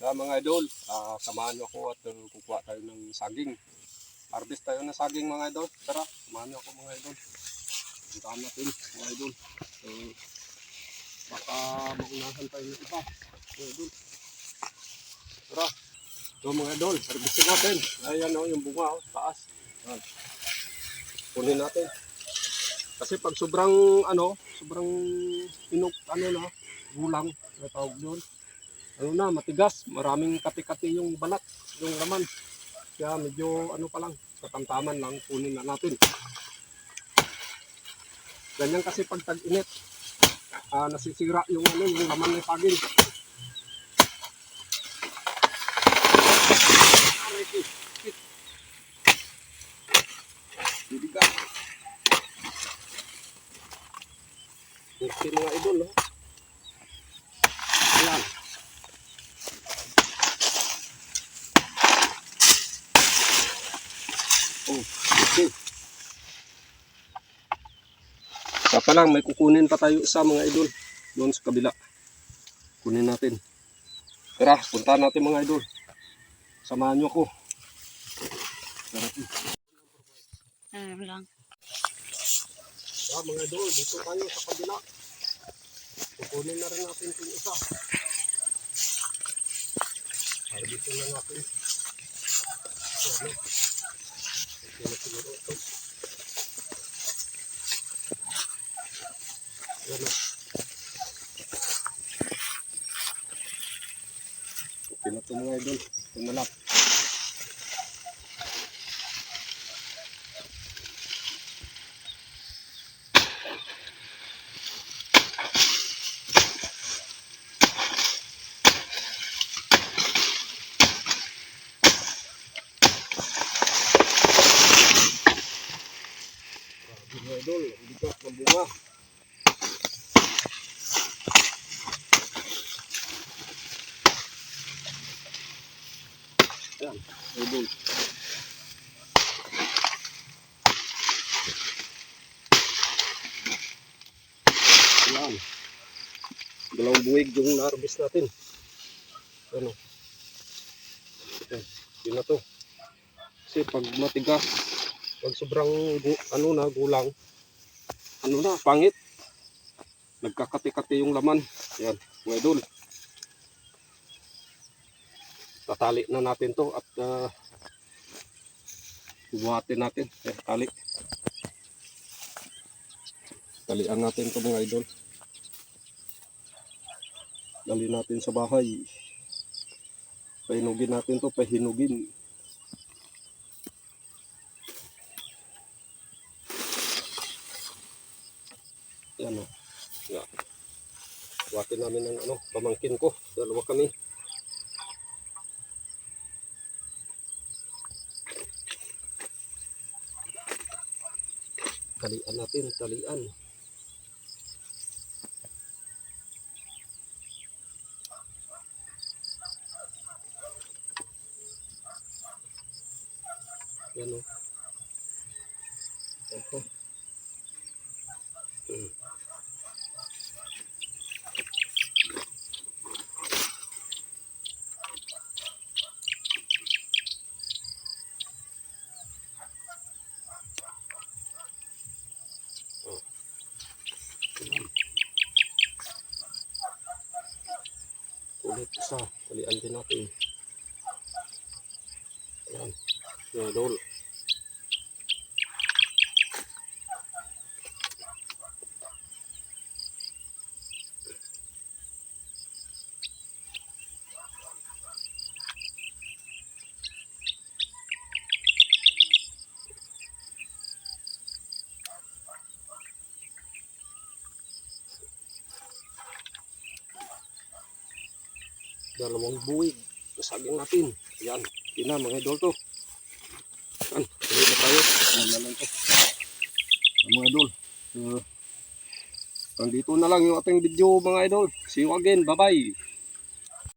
Mga idol, samahan nyo ako at kukuha tayo ng saging. Harvest tayo ng saging mga idol. Tara, samahan nyo ako mga idol. Puntahan natin mga idol. Baka maunahan tayo ng iba mga idol. Tara, ito mga idol, harvestin natin. Ayan o, yung bunga o, taas. Ayan. Kunin natin. Kasi pag sobrang gulang, na tawag yun. Matigas, maraming kati-kati yung balat, yung laman. Kaya medyo pa lang, katamtaman lang, kunin na natin. Ganyan kasi pag tag-init, nasisira yung laman ng saging. Bibigat. Ito mga idol, no? Ayan. Okay. Saka lang, may kukunin pa tayo sa mga idol. Doon sa kabila. Kunin natin. Tara, punta natin mga idol. Samahan nyo ako. Tara. Lang. Mga idol, dito tayo sa kabila. Kukunin na rin natin itong isa. Harbisin na natin. Okay na siguro ito. Ayan o. Okay na ito mga idol. Ito na lang. Mga idol, bigat ng bunga. Ayan, idol. Ayan. Dalawang buwig yung na-harvest natin. Ano? Okay, yun na to. Kasi pag matigas, pag sobrang gulang, pangit. Nagkakati-kati yung laman. Ayan, mga idol. Tatali na natin to at buhatin natin. Ayan, tali. Talian natin to mga idol. Dali natin sa bahay. Pahinugin natin to, pahinugin. Yan o. Yan. Buhatin namin ng pamangkin ko. Dalawa kami. Talian natin, talian. Yan o. Ito. Ulit isa, talian din natin. Ayan, mga idol. Dalawang buwig saging natin. Yan, yun na mga idol to. Yan, tuloy na tayo. Yan na lang to mga idol. Hanggang dito na lang yung ating video mga idol. See you again, bye bye.